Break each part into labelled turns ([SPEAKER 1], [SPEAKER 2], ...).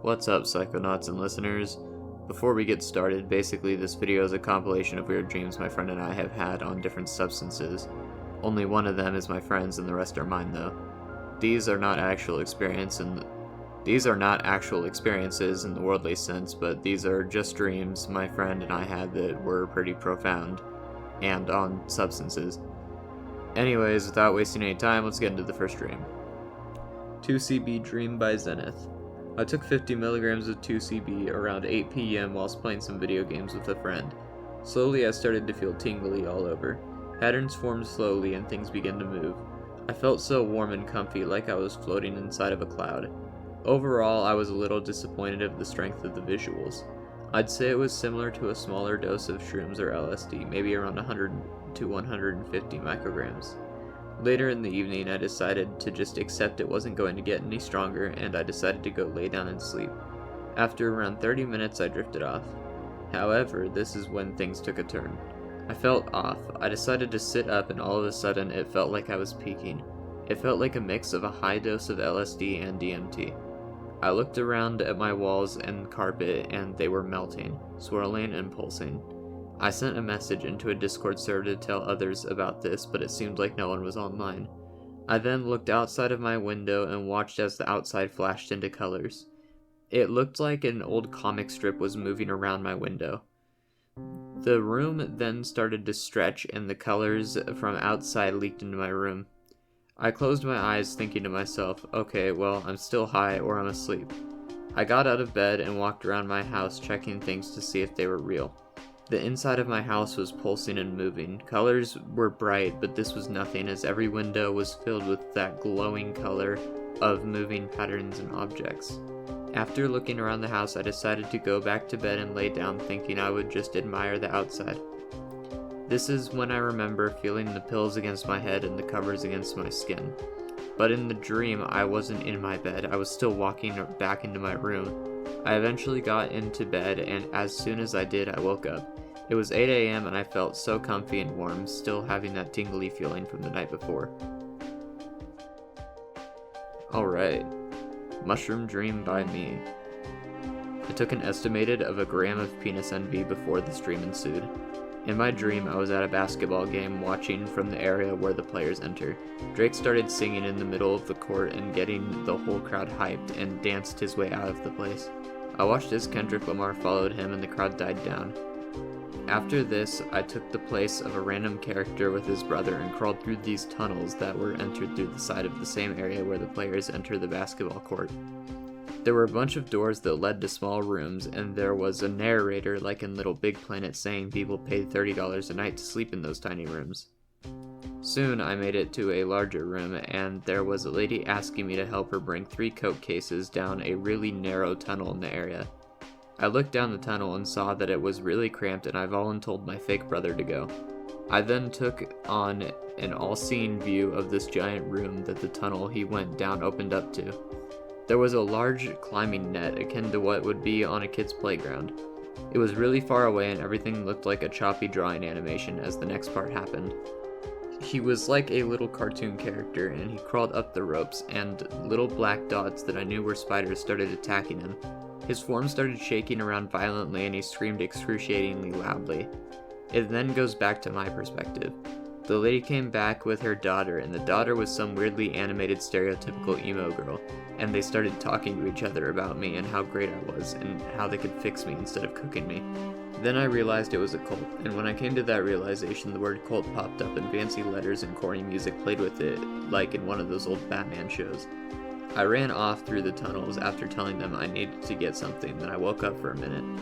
[SPEAKER 1] What's up, Psychonauts and listeners? Before we get started, basically this video is a compilation of weird dreams my friend and I have had on different substances. Only one of them is my friend's and the rest are mine though. These are not actual experiences in the worldly sense, but these are just dreams my friend and I had that were pretty profound, and on substances. Anyways, without wasting any time, let's get into the first dream. 2CB Dream by Zenith. I took 50 milligrams of 2CB around 8 p.m. whilst playing some video games with a friend. Slowly I started to feel tingly all over. Patterns formed slowly and things began to move. I felt so warm and comfy, like I was floating inside of a cloud. Overall, I was a little disappointed of the strength of the visuals. I'd say it was similar to a smaller dose of shrooms or LSD, maybe around 100 to 150 micrograms. Later in the evening, I decided to just accept it wasn't going to get any stronger, and I decided to go lay down and sleep. After around 30 minutes, I drifted off. However, this is when things took a turn. I felt off. I decided to sit up, and all of a sudden, it felt like I was peaking. It felt like a mix of a high dose of LSD and DMT. I looked around at my walls and carpet, and they were melting, swirling, and pulsing. I sent a message into a Discord server to tell others about this, but it seemed like no one was online. I then looked outside of my window and watched as the outside flashed into colors. It looked like an old comic strip was moving around my window. The room then started to stretch and the colors from outside leaked into my room. I closed my eyes thinking to myself, okay, well, I'm still high or I'm asleep. I got out of bed and walked around my house checking things to see if they were real. The inside of my house was pulsing and moving. Colors were bright, but this was nothing as every window was filled with that glowing color of moving patterns and objects. After looking around the house, I decided to go back to bed and lay down thinking I would just admire the outside. This is when I remember feeling the pills against my head and the covers against my skin. But in the dream, I wasn't in my bed. I was still walking back into my room. I eventually got into bed, and as soon as I did, I woke up. It was 8 a.m. and I felt so comfy and warm, still having that tingly feeling from the night before. Alright, Mushroom Dream by me. I took an estimated of a gram of penis envy before this dream ensued. In my dream, I was at a basketball game watching from the area where the players enter. Drake started singing in the middle of the court and getting the whole crowd hyped and danced his way out of the place. I watched as Kendrick Lamar followed him and the crowd died down. After this, I took the place of a random character with his brother and crawled through these tunnels that were entered through the side of the same area where the players enter the basketball court. There were a bunch of doors that led to small rooms, and there was a narrator like in Little Big Planet saying people paid $30 a night to sleep in those tiny rooms. Soon I made it to a larger room, and there was a lady asking me to help her bring 3 Coke cases down a really narrow tunnel in the area. I looked down the tunnel and saw that it was really cramped, and I voluntold my fake brother to go. I then took on an all-seeing view of this giant room that the tunnel he went down opened up to. There was a large climbing net akin to what would be on a kid's playground. It was really far away and everything looked like a choppy drawing animation as the next part happened. He was like a little cartoon character and he crawled up the ropes and little black dots that I knew were spiders started attacking him. His form started shaking around violently and he screamed excruciatingly loudly. It then goes back to my perspective. The lady came back with her daughter, and the daughter was some weirdly animated stereotypical emo girl, and they started talking to each other about me and how great I was, and how they could fix me instead of cooking me. Then I realized it was a cult, and when I came to that realization, the word cult popped up and fancy letters and corny music played with it, like in one of those old Batman shows. I ran off through the tunnels after telling them I needed to get something, then I woke up for a minute.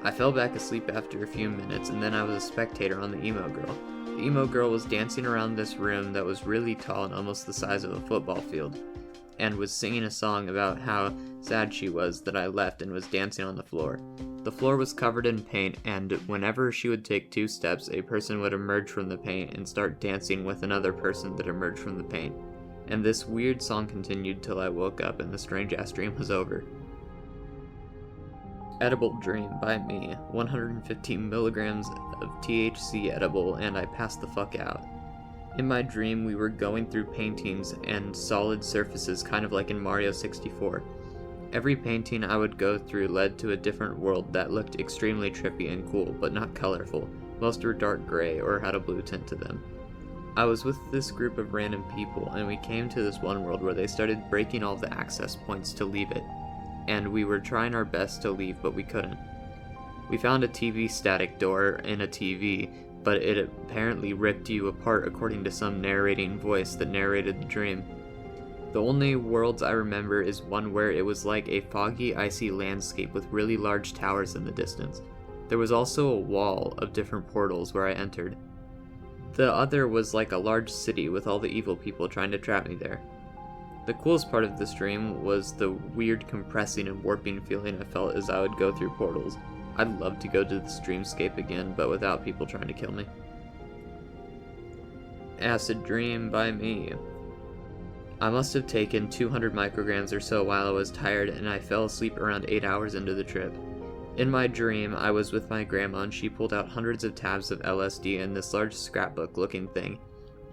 [SPEAKER 1] I fell back asleep after a few minutes, and then I was a spectator on the emo girl. The emo girl was dancing around this room that was really tall and almost the size of a football field, and was singing a song about how sad she was that I left and was dancing on the floor. The floor was covered in paint, and whenever she would take 2 steps, a person would emerge from the paint and start dancing with another person that emerged from the paint. And this weird song continued till I woke up and the strange-ass dream was over. Edible Dream by me, 115 milligrams of THC edible, and I passed the fuck out. In my dream, we were going through paintings and solid surfaces kind of like in Mario 64. Every painting I would go through led to a different world that looked extremely trippy and cool, but not colorful. Most were dark gray or had a blue tint to them. I was with this group of random people, and we came to this one world where they started breaking all the access points to leave it, and we were trying our best to leave, but we couldn't. We found a TV static door in a TV, but it apparently ripped you apart according to some narrating voice that narrated the dream. The only worlds I remember is one where it was like a foggy, icy landscape with really large towers in the distance. There was also a wall of different portals where I entered. The other was like a large city with all the evil people trying to trap me there. The coolest part of this dream was the weird compressing and warping feeling I felt as I would go through portals. I'd love to go to this dreamscape again, but without people trying to kill me. Acid Dream by me. I must have taken 200 micrograms or so while I was tired, and I fell asleep around 8 hours into the trip. In my dream, I was with my grandma and she pulled out hundreds of tabs of LSD in this large scrapbook looking thing.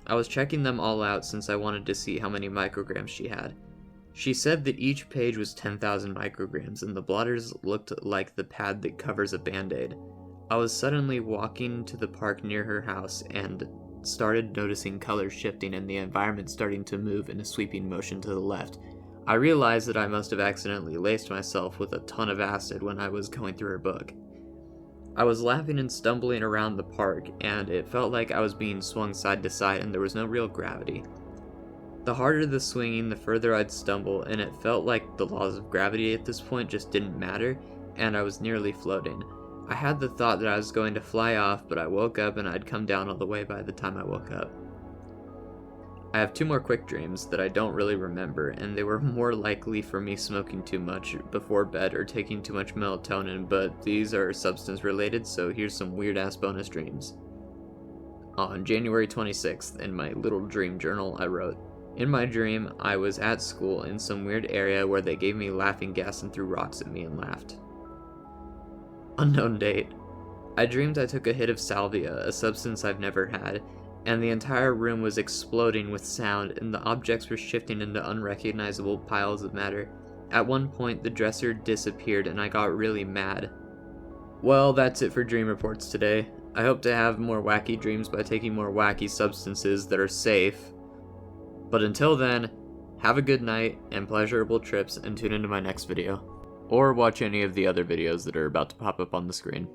[SPEAKER 1] I was checking them all out since I wanted to see how many micrograms she had. She said that each page was 10,000 micrograms and the blotters looked like the pad that covers a band-aid. I was suddenly walking to the park near her house and started noticing colors shifting and the environment starting to move in a sweeping motion to the left. I realized that I must have accidentally laced myself with a ton of acid when I was going through her book. I was laughing and stumbling around the park, and it felt like I was being swung side to side and there was no real gravity. The harder the swinging, the further I'd stumble, and it felt like the laws of gravity at this point just didn't matter, and I was nearly floating. I had the thought that I was going to fly off, but I woke up and I'd come down all the way by the time I woke up. I have 2 more quick dreams that I don't really remember, and they were more likely for me smoking too much before bed or taking too much melatonin, but these are substance related, so here's some weird ass bonus dreams. On January 26th, in my little dream journal, I wrote, "In my dream, I was at school in some weird area where they gave me laughing gas and threw rocks at me and laughed." Unknown date. I dreamed I took a hit of salvia, a substance I've never had, and the entire room was exploding with sound and the objects were shifting into unrecognizable piles of matter. At one point, the dresser disappeared and I got really mad. Well, that's it for dream reports today. I hope to have more wacky dreams by taking more wacky substances that are safe. But until then, have a good night and pleasurable trips, and tune into my next video. Or watch any of the other videos that are about to pop up on the screen.